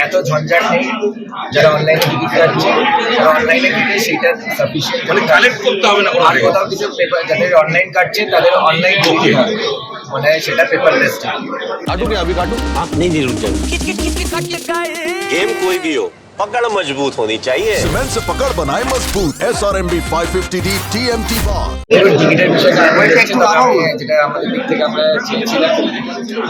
এত ঝঞ্ঝাট নেই। যারা অনলাইনে টিকিট কাটছে, যারা অনলাইনে কেটে সেটা সাফিসিয়েন্ট, মানে কালেক্ট করতে হবে না কোনো আর জায়গায়। কোথাও কিছু পেপার, যাদের অনলাইন কাটছে তাদের অনলাইন টিকিট হবে, মানে সেটা পেপারলেস টিকিট। काटू क्या अभी काटू? आप नहीं नहीं रुक जाओ। गेम कोई भी हो, पकड़ मजबूत होनी चाहिए। सीमेंट से पकड़ बनाए मजबूत। SRMB 550D TMT bar। দেখুন, টিকিটের বিষয়টা আমরা দেখছি, তবে আমি যেটা আমাদের দিক থেকে আমরা চেয়েছিলাম,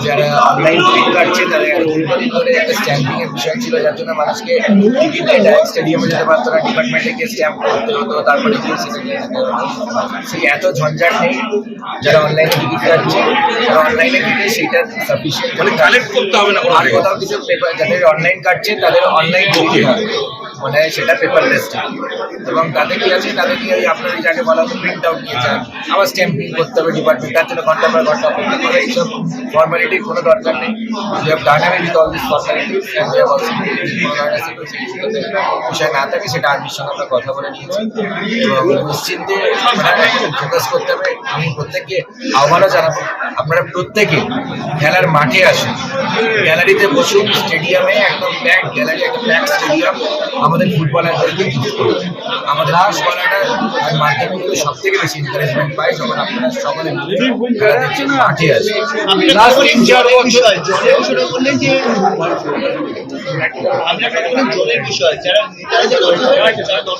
যারা অনলাইন টিকিট কাটছে তাদের দীর্ঘদিন ধরে একটা স্ট্যাম্পিং এর বিষয় ছিল, যার জন্য মানুষকে টিকিট ডাইরেক্ট স্টেডিয়ামে যেতে পারতো না, ডিপার্টমেন্টে গিয়ে স্ট্যাম্প করতে হতো, তারপরে গিয়ে সেটা নিয়ে যেতে হতো। এত ঝঞ্ঝাট নেই। যারা অনলাইনে টিকিট কাটছে, যারা অনলাইনে কেটে সেটা সাফিসিয়েন্ট, মানে কালেক্ট করতে হবে না কোনো আর জায়গায়। কোথাও কিছু পেপার, যাদের অনলাইন কাটছে তাদের অনলাইন টিকিট হবে, মানে সেটা পেপারলেস টিকিট। এবং তাতে কি আছে, তাদের কি আপনার যাকে বলা হতো প্রিন্ট আউট নিয়ে যান, আবার স্ট্যাম্পিং করতে হবে ডিপার্টমেন্ট, তার জন্য ঘন্টা পর ঘন্টা অপেক্ষা করে, এইসব ফর্মালিটির কোনো দরকার নেই। We have done away with all this formalities and we have also বিষয় না থাকে সেটা আর্মির সঙ্গে আমরা কথা বলে নিয়েছি এবং নিশ্চিন্তে ফোকাস করতে হবে। আমি প্রত্যেককে আহ্বানও জানাবো, আপনারা প্রত্যেকে খেলার মাঠে আসুন, গ্যালারিতে বসুন, স্টেডিয়ামে একদম প্যাক গ্যালারি, একটা প্যাক স্টেডিয়াম আমাদের ফুটবলারদেরকে গিফট করুন। আমাদের ফুটবলাররা আর মাধ্যমে কিন্তু সব থেকে বেশি এনকারেজমেন্ট পায় যখন আপনারা সকলে মিলে খেলা দেখছেন, মাঠে আসেন।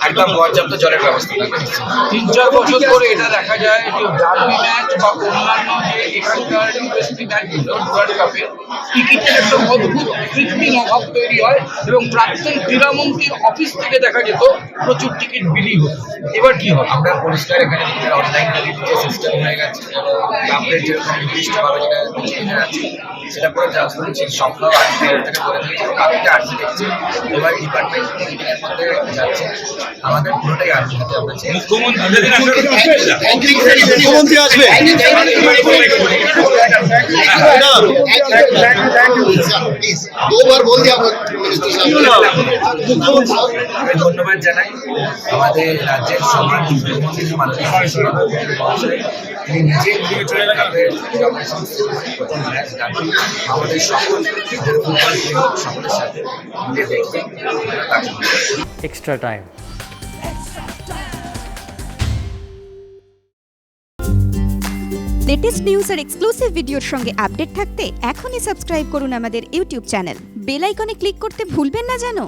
একদম পর্যাপ্ত জলের ব্যবস্থা থাকবে নিশ্চয়ই। 3-4 বছর ধরে এটা দেখা যায় যে ডার্বি ম্যাচ বা অন্যান্য যে এখানকার ইউএসপি ম্যাচ ওয়ার্ল্ড কাপে টিকিটের একটা অদ্ভুত কৃত্রিম অভাব তৈরি হয় এবং প্রাক্তন ক্রীড়ামন্ত্রীর অফিস থেকে দেখা যেত প্রচুর টিকিট বিলি হতো। এবার কি হবে? আমরা পরিষ্কার এখানে অনলাইন টিকিট যে সিস্টেম হয়ে গেছে, ক্লাবের যেরকম নির্দিষ্টভাবে যেটা টিকিটের আছে সেটা পুরো ট্রান্সপারেন্সির সংখ্যাও আর্মিদের থেকে করে দিয়েছে এবং বাকিটা আর্মি দেখছে। এবার ডিপার্টমেন্ট টিকিটের মধ্যে যাচ্ছে, আমাদের পুরোটাই আর্মির হাতে আমরা চেয়ে मुख्यमंत्री আসবে। दो बार बोल दिया আমি ধন্যবাদ জানাই আমাদের রাজ্যের সমান মুখ্যমন্ত্রী মাননীয় মহাশয়, তিনি নিজে প্রথম ম্যাচ ডাকি আমাদের সকল ফুটবল প্রেমী সকলের সাথে মিলে দেখবেন। extra time. লেটেস্ট নিউজ আর এক্সক্লুসিভ ভিডিওর সঙ্গে আপডেট থাকতে এখনই সাবস্ক্রাইব করুন আমাদের ইউটিউব চ্যানেল। বেল আইকনে ক্লিক করতে ভুলবেন না যেন।